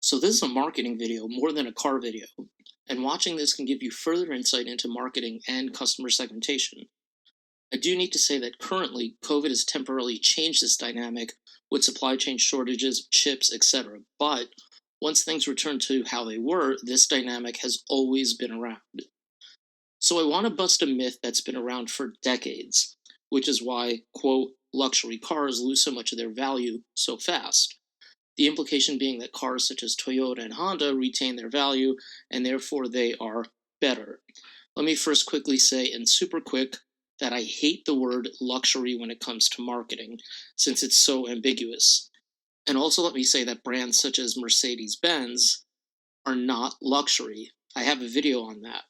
So this is a marketing video more than a car video, and watching this can give you further insight into marketing and customer segmentation. I do need to say that currently, COVID has temporarily changed this dynamic with supply chain shortages of chips, etc. But once things return to how they were, this dynamic has always been around. So I want to bust a myth that's been around for decades, which is why, quote, luxury cars lose so much of their value so fast. The implication being that cars such as Toyota and Honda retain their value and therefore they are better. Let me first quickly say, and super quick, that I hate the word luxury when it comes to marketing, since it's so ambiguous. And also let me say that brands such as Mercedes-Benz are not luxury. I have a video on that.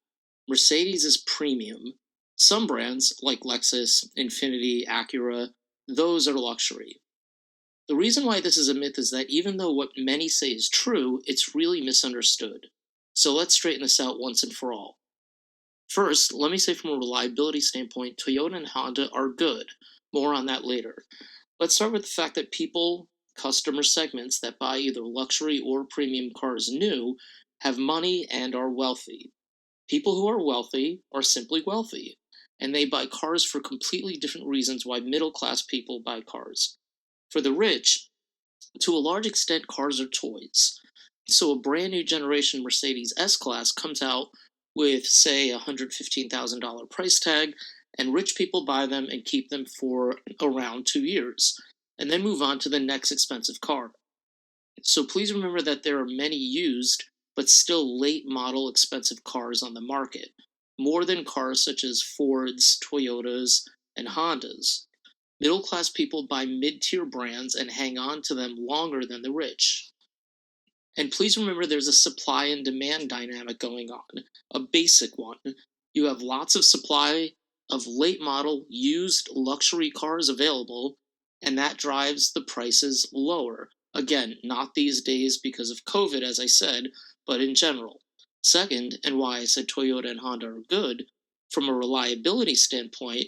Mercedes is premium. Some brands, like Lexus, Infiniti, Acura, those are luxury. The reason why this is a myth is that even though what many say is true, it's really misunderstood. So let's straighten this out once and for all. First, let me say from a reliability standpoint, Toyota and Honda are good. More on that later. Let's start with the fact that customer segments that buy either luxury or premium cars new, have money and are wealthy. People who are wealthy are simply wealthy, and they buy cars for completely different reasons why middle class people buy cars. For the rich, to a large extent, cars are toys. So a brand new generation Mercedes S-Class comes out with, say, a $115,000 price tag, and rich people buy them and keep them for around 2 years, and then move on to the next expensive car. So please remember that there are many used, but still late model expensive cars on the market, more than cars such as Fords, Toyotas, and Hondas. Middle class people buy mid tier brands and hang on to them longer than the rich. And please remember there's a supply and demand dynamic going on, a basic one. You have lots of supply of late model, used luxury cars available, and that drives the prices lower. Again, not these days because of COVID, as I said, but in general. Second, and why I said Toyota and Honda are good, from a reliability standpoint,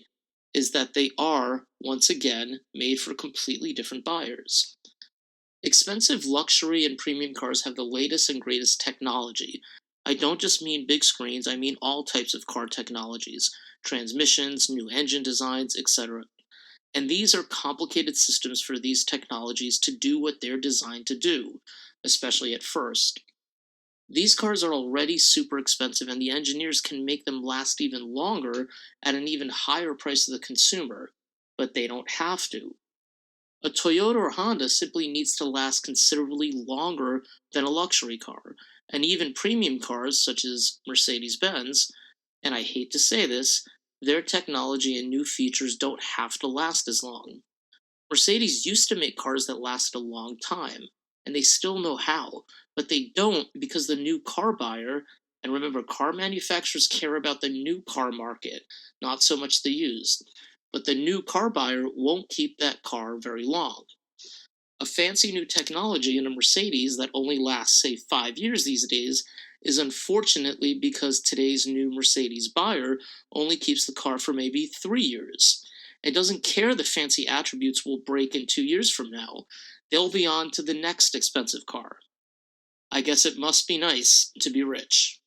is that they are, once again, made for completely different buyers. Expensive luxury and premium cars have the latest and greatest technology. I don't just mean big screens, I mean all types of car technologies, transmissions, new engine designs, etc. And these are complicated systems for these technologies to do what they're designed to do, especially at first. These cars are already super expensive, and the engineers can make them last even longer at an even higher price to the consumer, but they don't have to. A Toyota or Honda simply needs to last considerably longer than a luxury car, and even premium cars such as Mercedes-Benz, and I hate to say this, their technology and new features don't have to last as long. Mercedes used to make cars that lasted a long time, and they still know how, but they don't because the new car buyer, and remember, car manufacturers care about the new car market, not so much the used, but the new car buyer won't keep that car very long. A fancy new technology in a Mercedes that only lasts, say, 5 years these days is unfortunately because today's new Mercedes buyer only keeps the car for maybe 3 years. It doesn't care the fancy attributes will break in 2 years from now. They'll be on to the next expensive car. I guess it must be nice to be rich.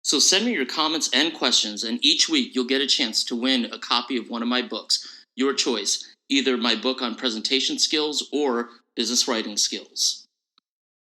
So send me your comments and questions, and each week you'll get a chance to win a copy of one of my books. Your choice, either my book on presentation skills or business writing skills.